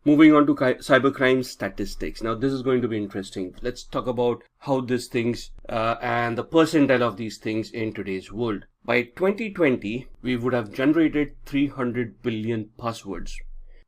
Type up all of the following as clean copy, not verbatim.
Moving on to cybercrime statistics. Now, this is going to be interesting. Let's talk about how these things and the percentile of these things in today's world. By 2020, we would have generated 300 billion passwords.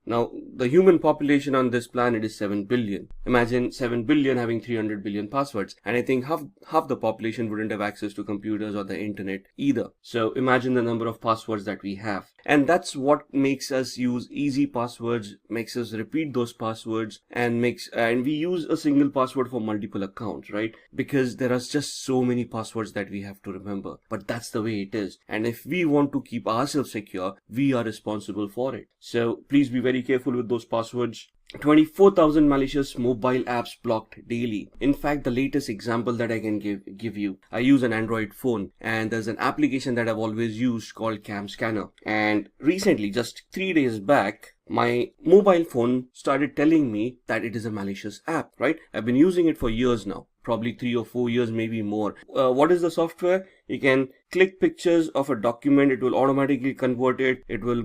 Now, the human population on this planet is 7 billion. Imagine 7 billion having 300 billion passwords. And I think half the population wouldn't have access to computers or the internet either. So imagine the number of passwords that we have. And that's what makes us use easy passwords, makes us repeat those passwords, and we use a single password for multiple accounts, right? Because there are just so many passwords that we have to remember. But that's the way it is. And if we want to keep ourselves secure, we are responsible for it. So please be very careful with those passwords. 24,000 malicious mobile apps blocked daily. In fact, the latest example that I can give you, I use an Android phone, and there's an application that I've always used called Cam Scanner. And recently, just 3 days back, my mobile phone started telling me that it is a malicious app, right? I've been using it for years now, probably 3 or 4 years, maybe more. What is the software? You can click pictures of a document, it will automatically convert it, it will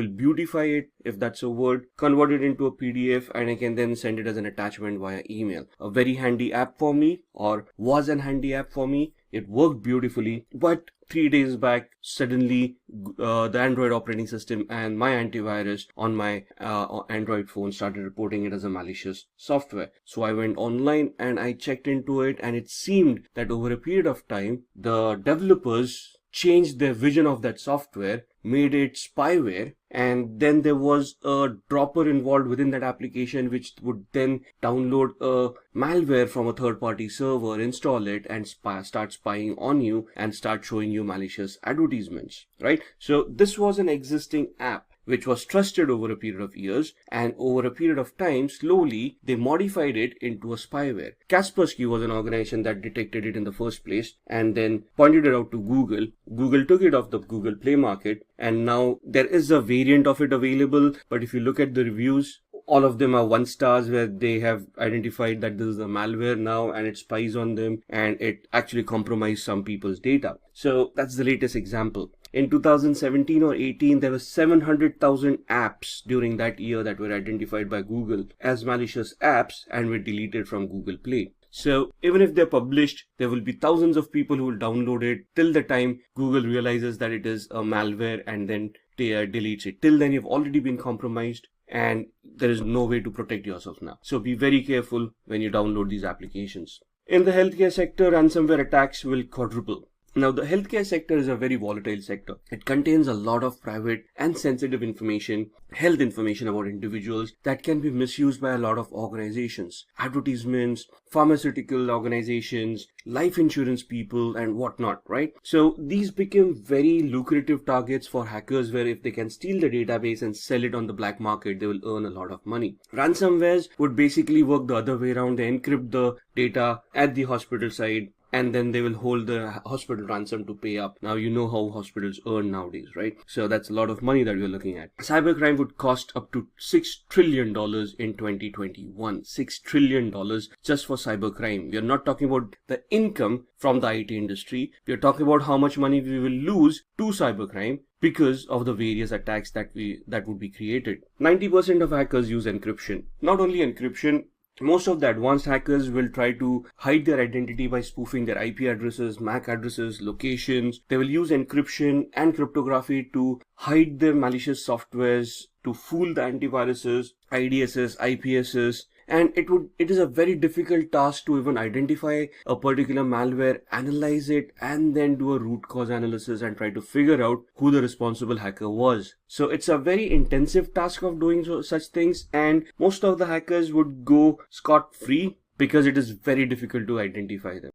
beautify it, if that's a word, convert it into a PDF, and I can then send it as an attachment via email. A very handy app for me, or was an handy app for me. It worked beautifully, but 3 days back, suddenly the Android operating system and my antivirus on my Android phone started reporting it as a malicious software. So I went online and I checked into it, and it seemed that over a period of time, the developers changed their vision of that software, made it spyware, and then there was a dropper involved within that application which would then download a malware from a third-party server, install it, and start spying on you and start showing you malicious advertisements, right? So this was an existing app which was trusted over a period of years, and over a period of time, slowly, they modified it into a spyware. Kaspersky was an organization that detected it in the first place and then pointed it out to Google. Google took it off the Google Play Market, and now there is a variant of it available, but if you look at the reviews, all of them are 1 stars, where they have identified that this is a malware now and it spies on them and it actually compromised some people's data. So that's the latest example. In 2017 or 18, there were 700,000 apps during that year that were identified by Google as malicious apps and were deleted from Google Play. So even if they're published, there will be thousands of people who will download it till the time Google realizes that it is a malware and then deletes it. Till then, you've already been compromised, and there is no way to protect yourself now. So be very careful when you download these applications. In the healthcare sector, ransomware attacks will quadruple. Now, the healthcare sector is a very volatile sector. It contains a lot of private and sensitive information, health information about individuals that can be misused by a lot of organizations, advertisements, pharmaceutical organizations, life insurance people, and whatnot, right? So these became very lucrative targets for hackers, where if they can steal the database and sell it on the black market, they will earn a lot of money. Ransomwares would basically work the other way around. They encrypt the data at the hospital side, and then they will hold the hospital ransom to pay up. Now, you know how hospitals earn nowadays, right? So that's a lot of money that we're looking at. Cybercrime would cost up to $6 trillion in 2021. $6 trillion just for cybercrime. We are not talking about the income from the IT industry. We are talking about how much money we will lose to cybercrime because of the various attacks that would be created. 90% of hackers use encryption. Not only encryption, most of the advanced hackers will try to hide their identity by spoofing their IP addresses, MAC addresses, locations. They will use encryption and cryptography to hide their malicious softwares, to fool the antiviruses, IDSs, IPSs. And it is a very difficult task to even identify a particular malware, analyze it, and then do a root cause analysis and try to figure out who the responsible hacker was. So it's a very intensive task of doing such things, and most of the hackers would go scot-free because it is very difficult to identify them.